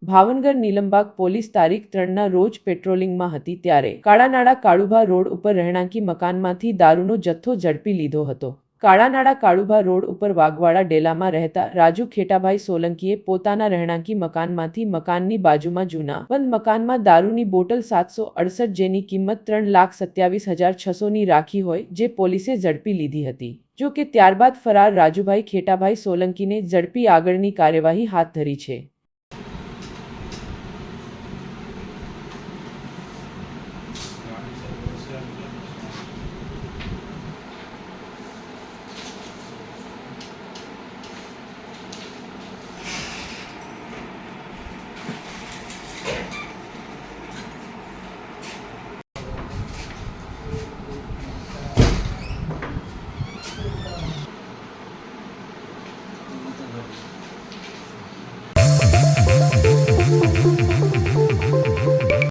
Bhavnagar Nilambag police તારીખ 3ના રોજ પેટ્રોલિંગમાં હતી ત્યારે કાળાનાળા કાળુભા રોડ ઉપર રહેણાંકી મકાનમાંથી દારૂનો જથ્થો ઝડપી લીધો હતો। કાળાનાળા કાળુભા રોડ ઉપર વાઘવાડા ડેલામાં રહેતા રાજુ ખેટાભાઈ સોલંકીએ પોતાના રહેણાંકી મકાનમાંથી મકાનની બાજુમાં જૂના બંધ મકાનમાં દારૂની બોટલ 768 જેની કિંમત 3,27,600ની રાખી હોય જે પોલીસે ઝડપી લીધી હતી। જો કે ત્યારબાદ ફરાર રાજુભાઈ ખેટાભાઈ સોલંકીને ઝડપી આગળની કાર્યવાહી હાથ ધરી છે।